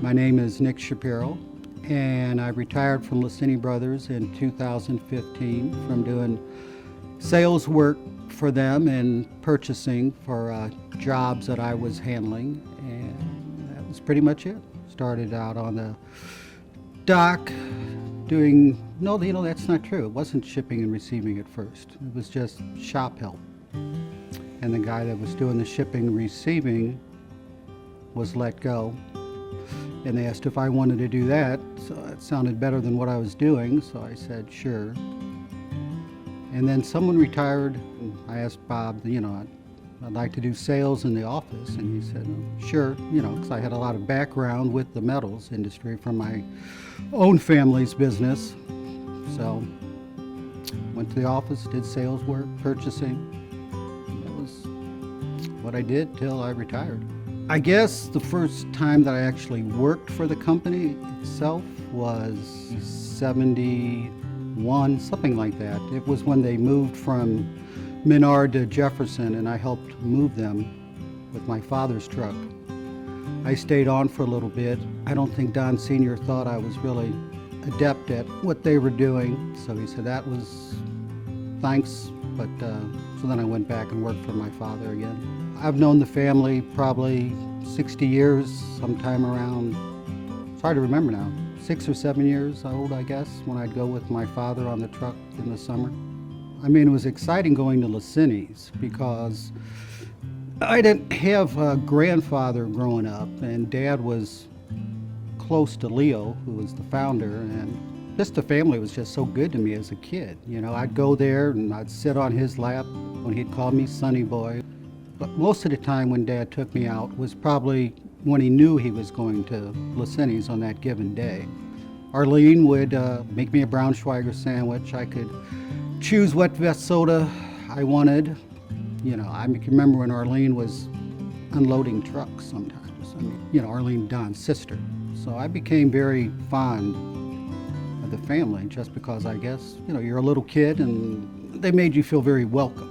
My name is Nick Shapiro, and I retired from Laciny Brothers in 2015 from doing sales work for them and purchasing for jobs that I was handling, and that was pretty much it. Started out on the dock doing, no, that's not true. It wasn't shipping and receiving at first. It was just shop help. And the guy that was doing the shipping and receiving was let go. And they asked if I wanted to do that, so it sounded better than what I was doing, so I said sure. And then someone retired, and I asked Bob, I'd like to do sales in the office, and he said, sure, because I had a lot of background with the metals industry from my own family's business. So went to the office, did sales work, purchasing. That was what I did till I retired. I guess the first time that I actually worked for the company itself was 71, something like that. It was when they moved from Menard to Jefferson, and I helped move them with my father's truck. I stayed on for a little bit. I don't think Don Sr. thought I was really adept at what they were doing, so he said that was thanks, but so then I went back and worked for my father again. I've known the family probably 60 years, sometime around, it's hard to remember now, 6 or 7 years old, I guess, when I'd go with my father on the truck in the summer. I mean, it was exciting going to Laciny's because I didn't have a grandfather growing up, and Dad was close to Leo, who was the founder, and just the family was just so good to me as a kid. I'd go there and I'd sit on his lap when he'd call me Sonny Boy. But most of the time when Dad took me out was probably when he knew he was going to Laciny's on that given day. Arlene would make me a Braunschweiger sandwich. I could choose what Vest soda I wanted. I can remember when Arlene was unloading trucks sometimes. Arlene, Don's sister. So I became very fond of the family just because I guess, you're a little kid and they made you feel very welcome.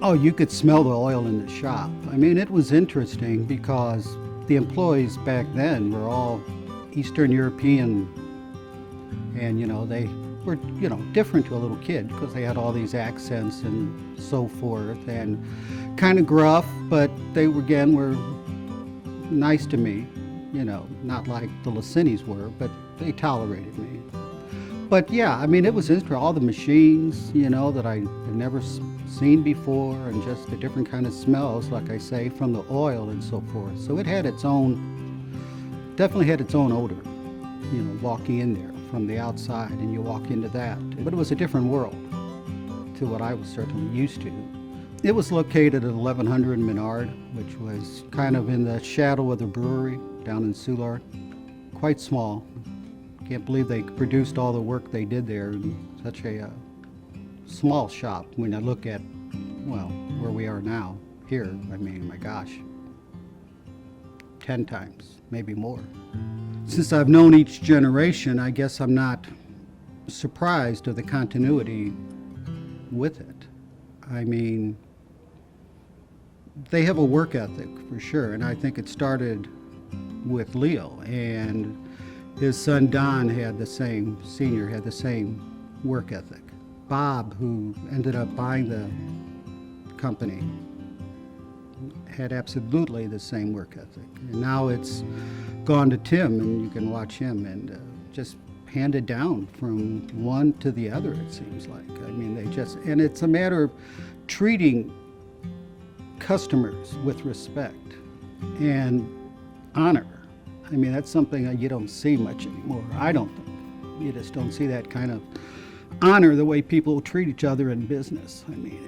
Oh, you could smell the oil in the shop. I mean, it was interesting because the employees back then were all Eastern European, and they were, different to a little kid because they had all these accents and so forth, and kind of gruff, but they were nice to me, not like the Laciny's were, but they tolerated me. But yeah, I mean, it was interesting, all the machines, that I had never seen before, and just the different kind of smells, like I say, from the oil and so forth. So it had definitely had its own odor, walking in there from the outside, and you walk into that. But it was a different world to what I was certainly used to. It was located at 1100 Menard, which was kind of in the shadow of the brewery down in Soulard. Quite small. Can't believe they produced all the work they did there in such a small shop when I look at, where we are now here. I mean, my gosh, 10 times, maybe more. Since I've known each generation, I guess I'm not surprised of the continuity with it. I mean, they have a work ethic for sure, and I think it started with Leo, and his son Don Senior had the same work ethic. Bob, who ended up buying the company, had absolutely the same work ethic. And now it's gone to Tim, and you can watch him, and just handed down from one to the other, it seems like. I mean, and it's a matter of treating customers with respect and honor. I mean, that's something that you don't see much anymore. I don't think. You just don't see that kind of honor the way people treat each other in business. I mean,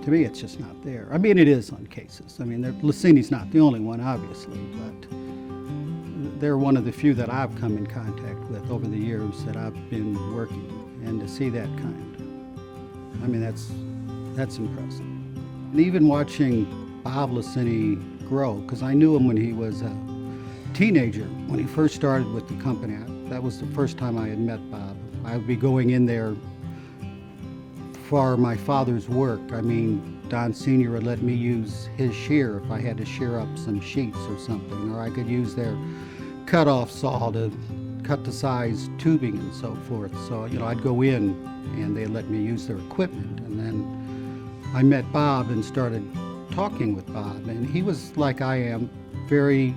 to me, it's just not there. I mean, it is on cases. I mean, Laciny's not the only one, obviously, but they're one of the few that I've come in contact with over the years that I've been working, and to see that kind, I mean, that's impressive. And even watching Bob Laciny grow, because I knew him when he was a teenager, when he first started with the company. That was the first time I had met Bob. I would be going in there for my father's work. I mean, Don Sr. would let me use his shear if I had to shear up some sheets or something, or I could use their cut-off saw to cut the size tubing and so forth. So, I'd go in and they let me use their equipment. And then I met Bob and started talking with Bob. And he was like I am, very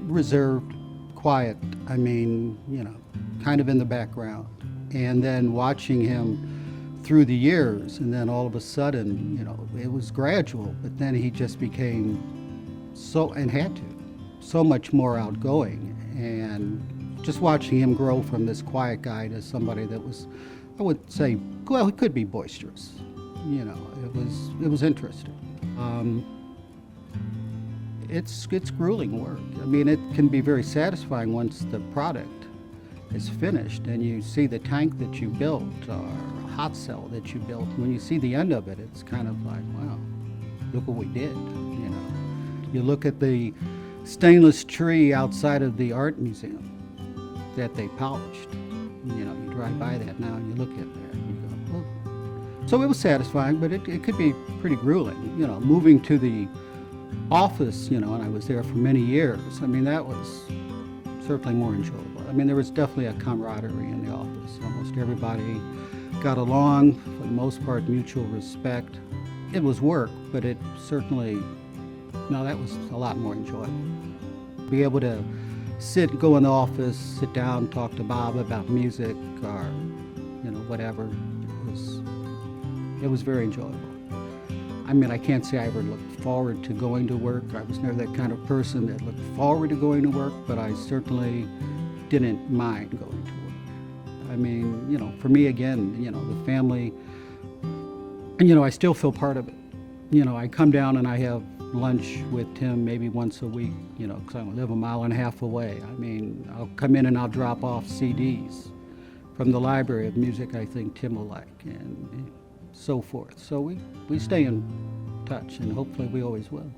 reserved, quiet. I mean, kind of in the background. And then watching him through the years, and then all of a sudden, it was gradual, but then he just became so much more outgoing. And just watching him grow from this quiet guy to somebody that was, I would say, well, he could be boisterous. It was interesting. It's grueling work. I mean, it can be very satisfying once the product is finished and you see the tank that you built or a hot cell that you built. When you see the end of it, it's kind of like, wow, look what we did. You look at the stainless tree outside of the art museum that they polished. You drive by that now and you look at that and you go, oh. So it was satisfying, but it could be pretty grueling. Moving to the office, and I was there for many years. I mean, that was certainly more enjoyable. I mean, there was definitely a camaraderie in the office. Almost everybody got along, for the most part, mutual respect. It was work, but it certainly, that was a lot more enjoyable. Be able to go in the office, sit down, talk to Bob about music or, whatever. It was very enjoyable. I mean, I can't say I ever looked forward to going to work. I was never that kind of person that looked forward to going to work, but I certainly didn't mind going to work. I mean, for me, again, the family, and, I still feel part of it. I come down and I have lunch with Tim maybe once a week, because I live a mile and a half away. I mean, I'll come in and I'll drop off CDs from the library of music I think Tim will like, and so forth. So we stay in touch, and hopefully we always will.